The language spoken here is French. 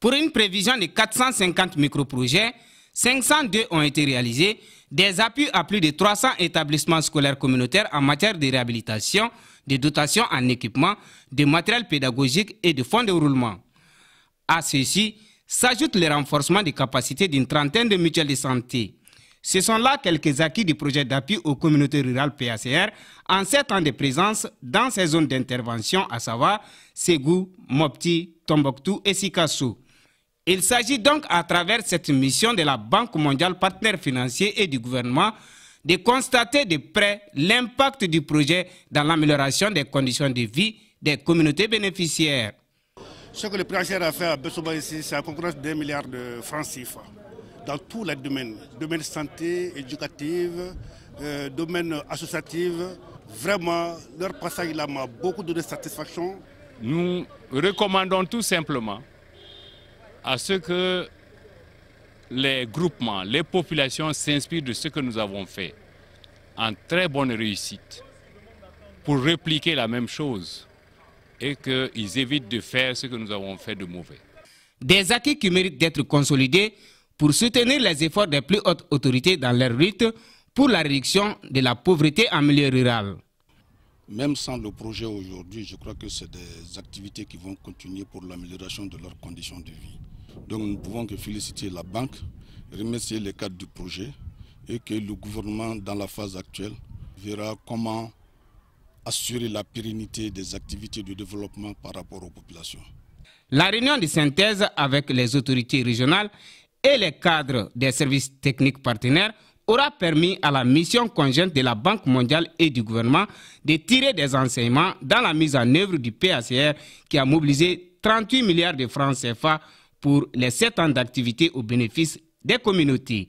Pour une prévision de 450 microprojets, 502 ont été réalisés, des appuis à plus de 300 établissements scolaires communautaires en matière de réhabilitation, de dotation en équipement, de matériel pédagogique et de fonds de roulement. À ceci s'ajoute le renforcement des capacités d'une trentaine de mutuelles de santé. Ce sont là quelques acquis du projet d'appui aux communautés rurales PACR en 7 ans de présence dans ces zones d'intervention, à savoir Ségou, Mopti, Tombouctou et Sikassou. Il s'agit donc à travers cette mission de la Banque mondiale, partenaire financier et du gouvernement de constater de près l'impact du projet dans l'amélioration des conditions de vie des communautés bénéficiaires. Ce que le PACR a fait à Bessoba ici, c'est la concurrence d'1 milliard de francs CFA dans tous les domaines, domaine santé, éducatif, domaine associatif. Vraiment, leur passage là m'a beaucoup donné satisfaction. Nous recommandons tout simplement à ce que les groupements, les populations s'inspirent de ce que nous avons fait en très bonne réussite pour répliquer la même chose et qu'ils évitent de faire ce que nous avons fait de mauvais. Des acquis qui méritent d'être consolidés pour soutenir les efforts des plus hautes autorités dans leur lutte pour la réduction de la pauvreté en milieu rural. Même sans le projet aujourd'hui, je crois que c'est des activités qui vont continuer pour l'amélioration de leurs conditions de vie. Donc nous ne pouvons que féliciter la banque, remercier les cadres du projet et que le gouvernement, dans la phase actuelle, verra comment assurer la pérennité des activités de développement par rapport aux populations. La réunion de synthèse avec les autorités régionales et les cadres des services techniques partenaires aura permis à la mission conjointe de la Banque mondiale et du gouvernement de tirer des enseignements dans la mise en œuvre du PACR qui a mobilisé 38 milliards de francs CFA pour les 7 ans d'activité au bénéfice des communautés.